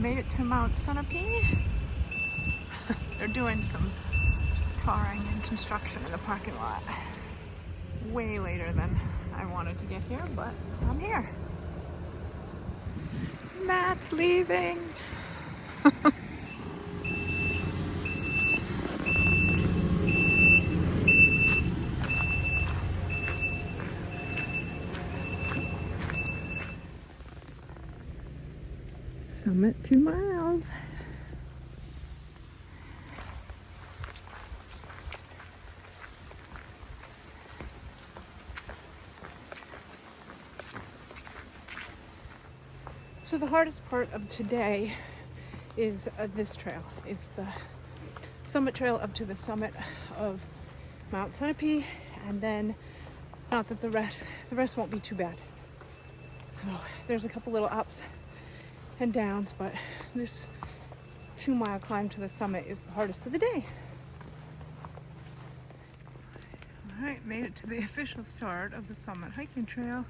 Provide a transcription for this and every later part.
made it to Mount Sunapee. They're doing some tarring and construction in the parking lot. Way later than I wanted to get here, but I'm here. Matt's leaving. Summit 2 miles. So the hardest part of today is this trail. It's the summit trail up to the summit of Mount Sunapee, and then not that the rest won't be too bad. So there's a couple little ups and downs, but this 2 mile climb to the summit is the hardest of the day. All right, made it to the official start of the summit hiking trail.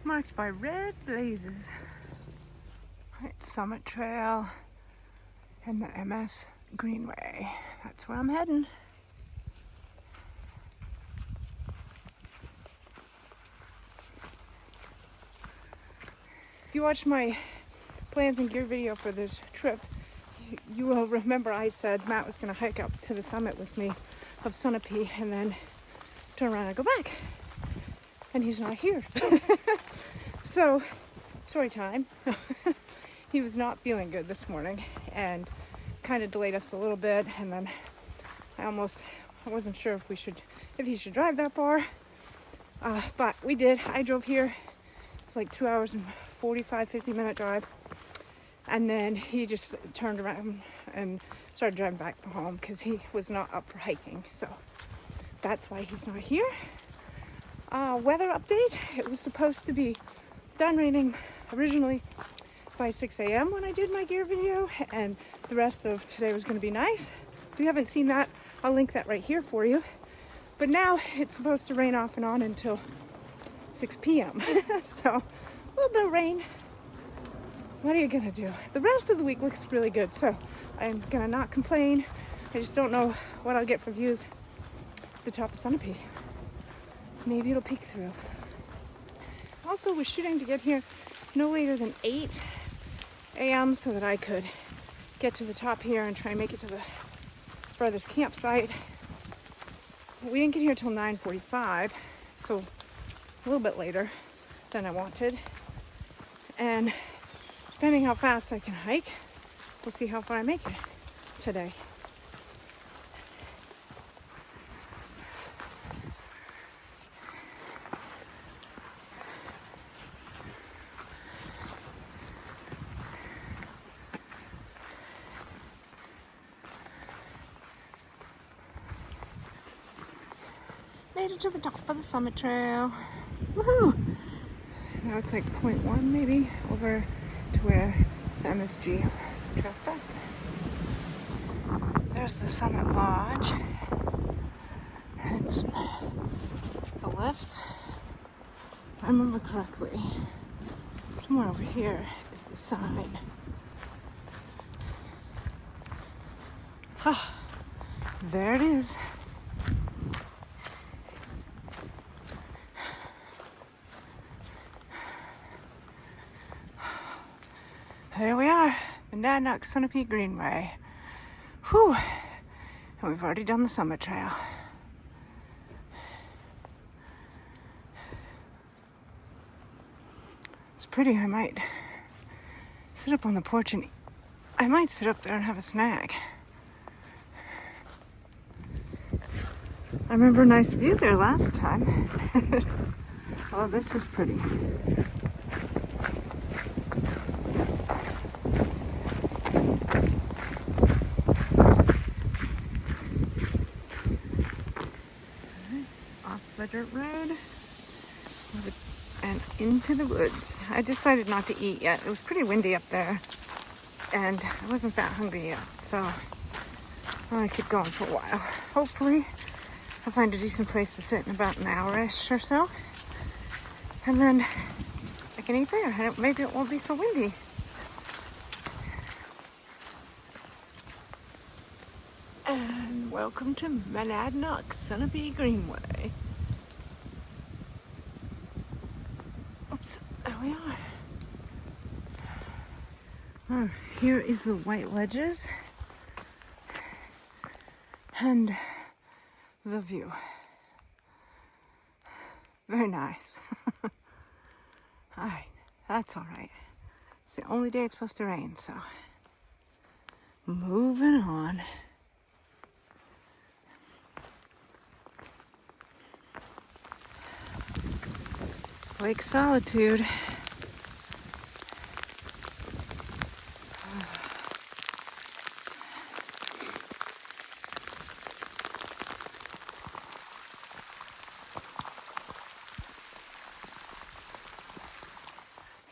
Marked by red blazes. All right, summit trail and the MS Greenway. That's where I'm heading. If you watched my plans and gear video for this trip, you will remember I said Matt was going to hike up to the summit with me of Sunapee and then turn around and go back. And he's not here. So, story time. He was not feeling good this morning and kind of delayed us a little bit, and then I wasn't sure if he should drive that far. But we did. I drove here. It's like 2 hours and 50-minute drive. And then he just turned around and started driving back home because he was not up for hiking. So that's why he's not here. Weather update. It was supposed to be done raining originally by 6 a.m. when I did my gear video, and the rest of today was going to be nice. If you haven't seen that, I'll link that right here for you. But now it's supposed to rain off and on until 6 p.m. So a little bit of rain. What are you gonna do? The rest of the week looks really good, so I'm gonna not complain. I just don't know what I'll get for views at the top of Sunapee. Maybe it'll peek through. Also was shooting to get here no later than 8 a.m. so that I could get to the top here and try and make it to the furthest campsite. We didn't get here till 9:45, so a little bit later than I wanted. And depending how fast I can hike, we'll see how far I make it today. Made it to the top of the summit trail. Woohoo! Now it's like 0.1 maybe over to where the MSG trail starts. There's the Summit Lodge. And the lift. If I remember correctly, somewhere over here is the sign. Ah, there it is. There we are, Monadnock Sunapee Greenway. Whew, and we've already done the summit trail. It's pretty. I might sit up on the porch and I might sit up there and have a snack. I remember a nice view there last time. Oh, this is pretty. The dirt road and into the woods. I decided not to eat yet. It was pretty windy up there and I wasn't that hungry yet, so I'm gonna keep going for a while. Hopefully I'll find a decent place to sit in about an hour-ish or so, and then I can eat there, and maybe it won't be so windy. And welcome to Monadnock Sunapee Greenway. Oops, there we are. Oh, here is the white ledges and the view. Very nice. Alright, that's alright. It's the only day it's supposed to rain, so moving on. Lake Solitude.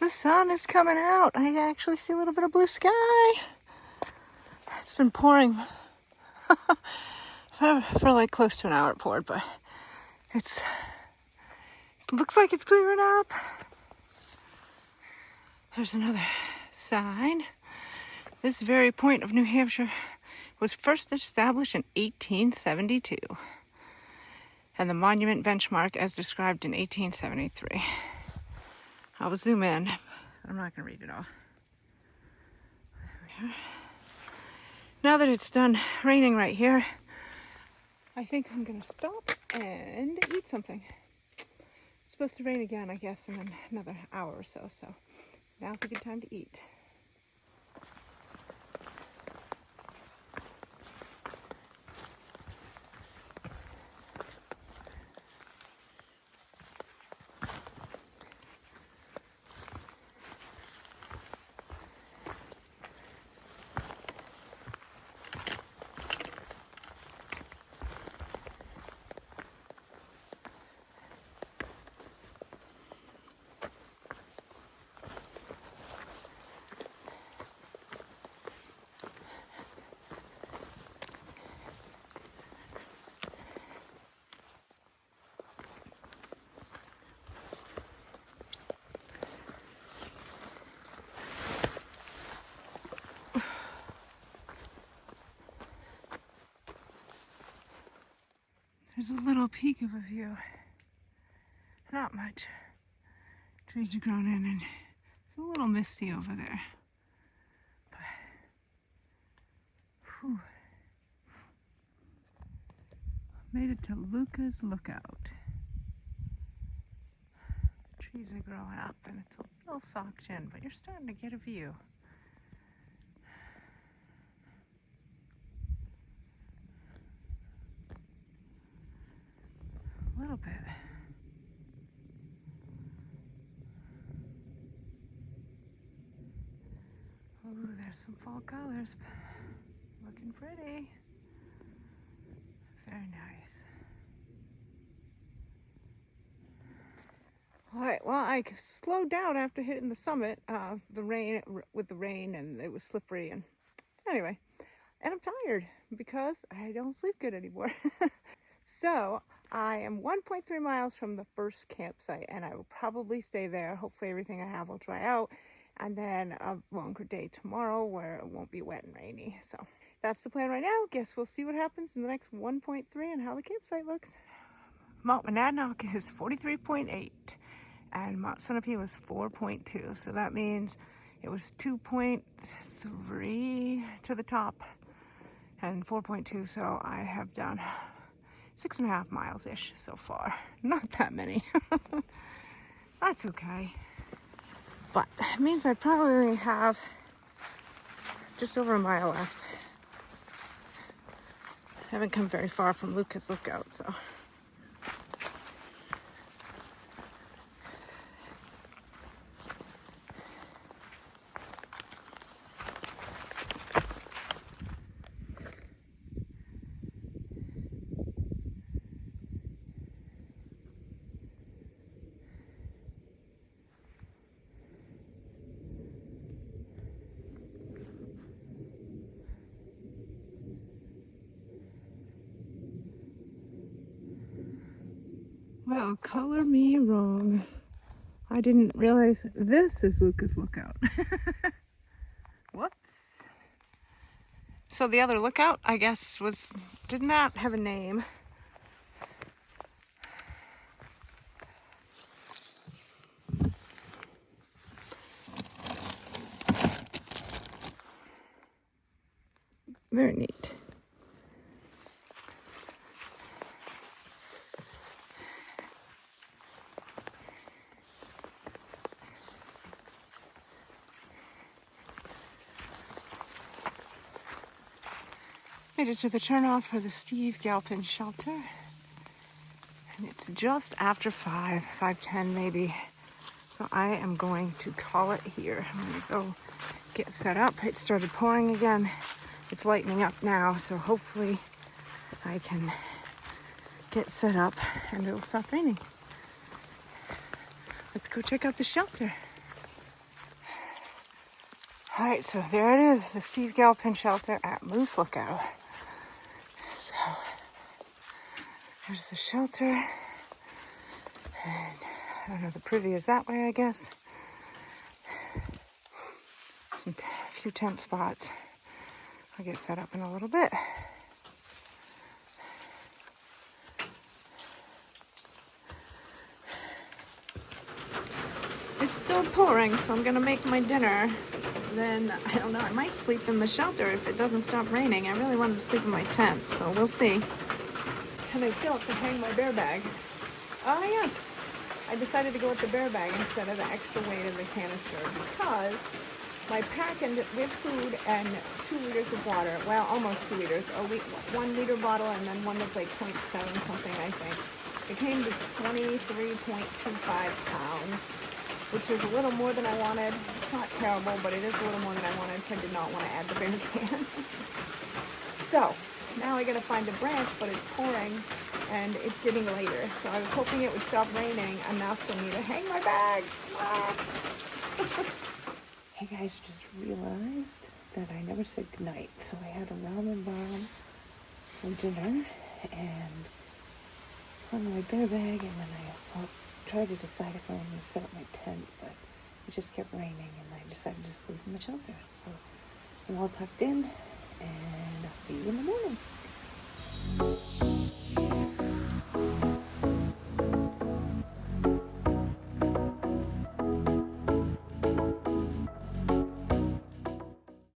The sun is coming out. I actually see a little bit of blue sky. It's been pouring for like close to an hour it poured, but it looks like it's clearing up. There's another sign. This very point of New Hampshire was first established in 1872, and the monument benchmark as described in 1873. I'll zoom in. I'm not going to read it all. There we are. Now that it's done raining right here, I think I'm going to stop and eat something. It's supposed to rain again, I guess, in another hour or so. So now's a good time to eat. There's a little peak of a view. Not much. Trees are grown in and it's a little misty over there. But, whew. Made it to Luca's Lookout. Trees are growing up and it's a little socked in, but you're starting to get a view. A little bit. Ooh, there's some fall colors. Looking pretty. Very nice. Alright, well, I slowed down after hitting the summit. The rain, and it was slippery. And anyway, and I'm tired because I don't sleep good anymore. So I am 1.3 miles from the first campsite, and I will probably stay there. Hopefully everything I have will dry out, and then a longer day tomorrow where it won't be wet and rainy. So that's the plan right now. Guess we'll see what happens in the next 1.3 and how the campsite looks. Mount Monadnock is 43.8, and Mount Sunapee was 4.2. So that means it was 2.3 to the top and 4.2. So I have done 6.5 miles-ish so far. Not that many. That's okay. But it means I probably only have just over a mile left. I haven't come very far from Luca's Lookout, so. Well, color me wrong. I didn't realize this is Lucas Lookout. Whoops. So the other lookout, I guess, did not have a name. Very neat. Made it to the turnoff for the Steve Galpin shelter. And it's just after 5:10 maybe. So I am going to call it here. I'm going to go get set up. It started pouring again. It's lightening up now, so hopefully I can get set up and it'll stop raining. Let's go check out the shelter. All right, so there it is, the Steve Galpin shelter at Moose Lookout. So there's the shelter. And I don't know, the privy is that way, I guess. A few tent spots. I'll get set up in a little bit. It's still pouring, so I'm gonna make my dinner. Then, I don't know, I might sleep in the shelter if it doesn't stop raining. I really wanted to sleep in my tent, so we'll see. And I still have to hang my bear bag. Oh yes, I decided to go with the bear bag instead of the extra weight of the canister because my pack and with food and 2 liters of water, well, almost 2 liters, a 1 liter bottle and then one that's like 0.7 something, I think. It came to 23.25 pounds, which is a little more than I wanted. It's not terrible, but it is a little more than I wanted, so I did not want to add the bear can. So, now I gotta find a branch, but it's pouring and it's getting later. So I was hoping it would stop raining enough for me to hang my bag. Ah. Hey guys, just realized that I never said goodnight. So I had a ramen bomb for dinner and on my bear bag, and then I tried to decide if I wanted to set up my tent, but it just kept raining and I decided to sleep in the shelter. So I'm all tucked in and I'll see you in the morning.